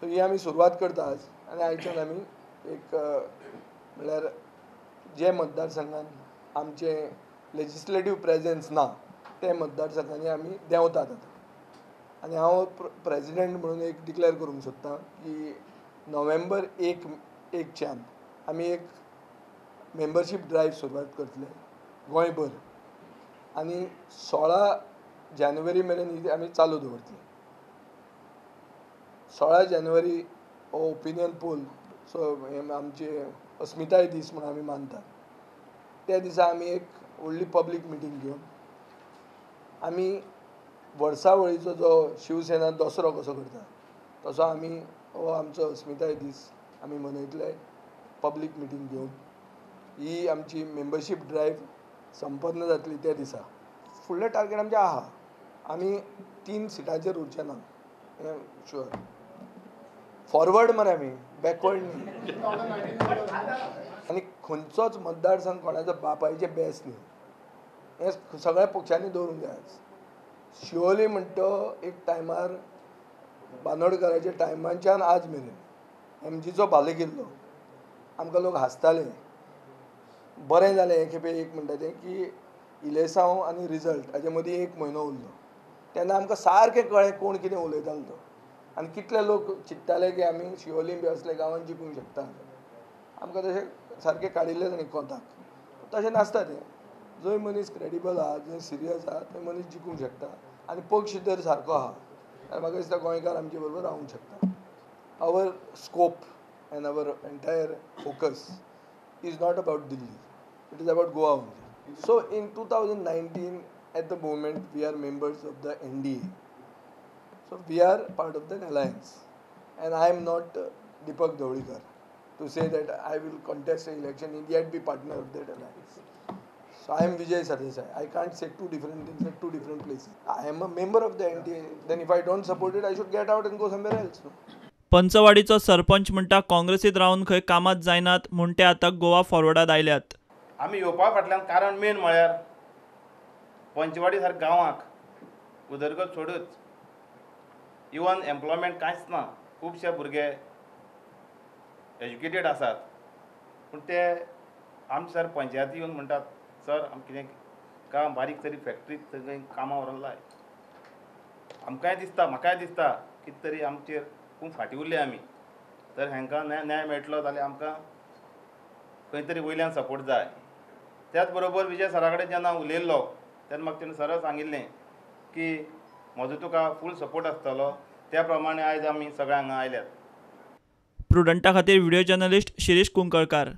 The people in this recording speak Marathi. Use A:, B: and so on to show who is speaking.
A: सो ही आमी सुरवात करता आज आनी आयच्यान आमी एक म्हणल्यार जे मतदारसंघात आमचे लेजिस्लेटिव्ह प्रेजेंस ना ते मतदारसंघांनी आमी देंवतात आतां आनी हांव प्रेजिडेंट म्हणून एक डिक्लेअर करूंक सोदतां की नोव्हेंबर 1च्यान आमी एक मेंबरशीप ड्रायव्ह सुरवात करतले गोंयभर आनी 16 जानेवारी मेरेन ही आमी चालू दवरतले. 16 जानेवारी हो ओपिनियन पोल सो आमचे अस्मिताय दीस म्हणून आमी मानतात. त्या दिसा आमी एक व्हडली पब्लीक मिटींग घेवन आमी वर्सावळीचो जो शिवसेना दसरो कसो करता तसो आमी हो आमचो अस्मिताय दीस आमी मनयतले पब्लीक मिटींग घेवन. ही आमची मेंबरशीप ड्रायव्ह संपन्न जातली त्या दिसा. फुडलें टार्गेट आमचें आहा आमी 3 सिटाचेर उरचे ना हें शुअर. फॉरवर्ड मरे आमी बॅकवर्ड न्ही. आनी खंयचोच मतदारसंघ कोणाचो बापायचे बेस न्ही हें सगळ्या पक्षांनी दवरूंक जाय. शिवोली म्हणटा तो एक टायमार बांदोडकराच्या टायमाच्यान आज मेरेन एमजीचो बालेकिल्लो. आमकां लोक हांसताले. बरें जालें हे खेपे एक म्हणटा तें की इलेसांव आनी रिजल्ट हाजे मदीं 1 म्हयनो उरलो तेन्ना आमकां सारकें कळ्ळें कोण कितें उलयतालो तो आनी कितले लोक चिंत्ताले की आमी शिवोली बी असले गांवांत जिखूंक शकता. आमकां तशें सारकें काडिल्लें तांणी कोंताक. तशें नासता तें. जंय मनीस क्रेडिबल आहा जंय सिरियस आहा थंय मनीस जिखूंक शकता आनी पक्ष जर सारको आहा जाल्यार म्हाका दिसता गोंयकार आमचे बरोबर रावंक शकता. Our scope and our entire focus is not about Delhi, it is about Goa only. So in 2019 at the moment we are members of the NDA. So we are part of that alliance and I am not Deepak Dhawlikar to say that I will contest an election and yet be partner of that alliance. So I am Vijay Sardesai. I can't say two different things at two different places. I am a member of the NDA. Then if I don't support it, I should get out and go somewhere else. No?
B: पंचवाडीचो सरपंच म्हणटा काँग्रेसीत रावन खंय कामात जायनात म्हूण ते आतां गोवा फॉरवर्डात आयल्यात.
C: आमी येवपा फाटल्यान कारण मेन म्हळ्यार पंचवाडी सारक्या गांवांक उदरगत सोडूच इवन एम्प्लॉयमेंट कांयच ना. खुबशे भुरगे एज्युकेटेड आसात पूण ते आमचे सर पंचायती येवन म्हणटात सर आमकां कितें काम बारीक तरी फॅक्टरीत थंय कामां व्हरोन लाय. आमकांय दिसता म्हाकाय दिसता कितें तरी आमचेर खूब फाटीं उरले आमी. तर हांकां न्याय मेळटलो जाल्यार आमकां खंय तरी वयल्यान सपोर्ट जाय. त्याच बरोबर विजय सरा कडेन जेन्ना उलयल्लो तेन्ना म्हाका तेणें सरळ सांगिल्लें की म्हजो तुका फूल सपोर्ट आसतलो. त्या प्रमाणे आयज आमी सगळे हांगा आयल्यात.
B: प्रुडंटा खातीर व्हिडिओ जर्नलिस्ट शिरीश कुंकळकार.